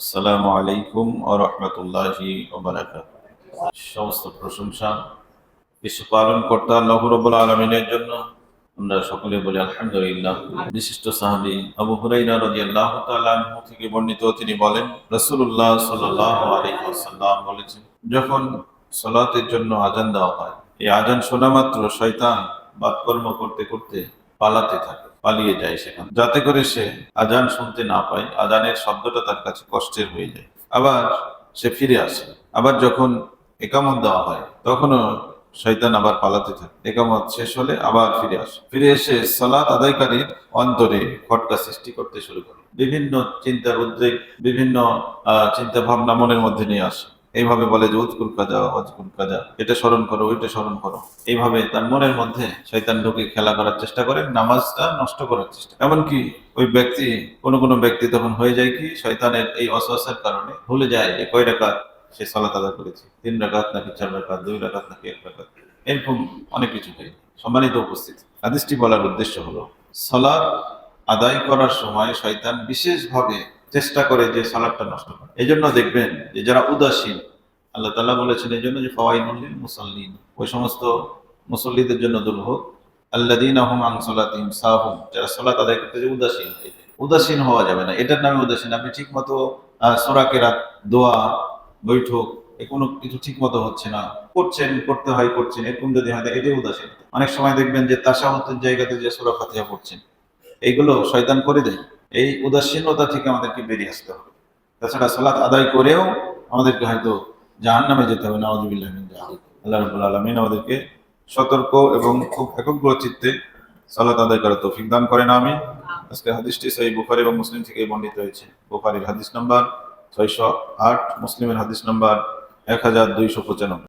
আসসালামু আলাইকুম ওয়া রাহমাতুল্লাহি ওয়া বারাকাতুহু। সমস্ত প্রশংসা বিশ্ব পালন কর্তা আল্লাহ রাব্বুল আলামিনের জন্য। আমরা সকলে বলি আলহামদুলিল্লাহ। বিশিষ্ট সাহাবী আবু হুরায়রা রাদিয়াল্লাহু তাআলা আনহু থেকে বর্ণিত, তিনি বলেন রাসূলুল্লাহ সাল্লাল্লাহু আলাইহি ওয়াসাল্লাম বলেছেন, যখন সালাতের জন্য আযান দেওয়া হয়, এই আযান শোনা মাত্র শয়তান বাদকর্ম করতে করতে পালাতে থাকে, পালিয়ে যায় সেখান, যাতে করে সে আযান শুনতে না পায়, আযানের শব্দটা তার কাছে কষ্টের হয়ে যায়। আবার সে ফিরে আসে। আবার যখন একামত দেওয়া হয়, তখনও শয়তান আবার পালাতে থাকে। একামত শেষ হলে আবার ফিরে আসে, ফিরে এসে সালাত আদায়কারীর অন্তরে খটকা সৃষ্টি করতে শুরু করে। বিভিন্ন চিন্তার উদ্বেগ, বিভিন্ন চিন্তা ভাবনা মনের মধ্যে নিয়ে আসে। এইভাবে বলে যে উজকুর কাজা অজকুর কাজা, এটা স্মরণ করো, ওইটা স্মরণ করো। এইভাবে তার মনের মধ্যে শয়তান ঢুকে খেলা করার চেষ্টা করে, নামাজটা নষ্ট করার চেষ্টা। এমনকি ওই ব্যক্তি, কোনো ব্যক্তি তখন হয়ে যায় কি, শয়তানের এই অসওয়াসার কারণে ভুলে যায় যে কয় রাকাত সে সালাত আদায় করেছে, 3 রাকাত নাকি 4 রাকাত, 2 রাকাত নাকি 1 রাকাত, এরকম অনেক কিছু হয়। সম্মানিত উপস্থিতি, হাদিসটি বলার উদ্দেশ্য হলো, সালাত আদায় করার সময় শয়তান বিশেষভাবে চেষ্টা করে যে সালাতটা নষ্ট করে। এই জন্য দেখবেন যে যারা উদাসীন, আল্লাহ তাআলা বলেছেন এই জন্য যে ফাওয়াইলুল লিল মুসাল্লিন, ওই সমস্ত মুসল্লিদের জন্য দুর্ভোগ, আল্লাযীনা হুম আন সালাতিহিম সাহুন, যারা সালাত আদায় করতে যে উদাসীন। উদাসীন হওয়া যাবে না, এটার নামে উদাসীন। আপনি ঠিক মতো সূরা কেরাত, দোয়া, বৈঠক, কোনো কিছু ঠিক মতো হচ্ছে না, করছেন, করতে হয় করছেন, এরকম যদি হয় এটাই উদাসীন। অনেক সময় দেখবেন যে তাশাহুদের জায়গাতে যে সূরা ফাতিহা পড়ছেন, এইগুলো শয়তান করে দেয়। এই উদাসীনতা থেকে আমাদেরকে বেরিয়ে আসতে হবে। তাছাড়া সালাত আদায় করেও আমাদেরকে হয়তো জাহান্নামে যেতে হবে, নাউযুবিল্লাহ মিন যালিক। আল্লাহ রাব্বুল আলামিন আমাদেরকে সতর্ক এবং খুব একাগ্র চিত্তে সালাত আদায় করার তৌফিক দান করেন, আমিন। আজকে হাদিসটি সহিহ বুখারী এবং মুসলিম থেকে বর্ণিত হয়েছে। বুখারীর হাদিস নাম্বার 608, মুসলিমের হাদিস নাম্বার 1295।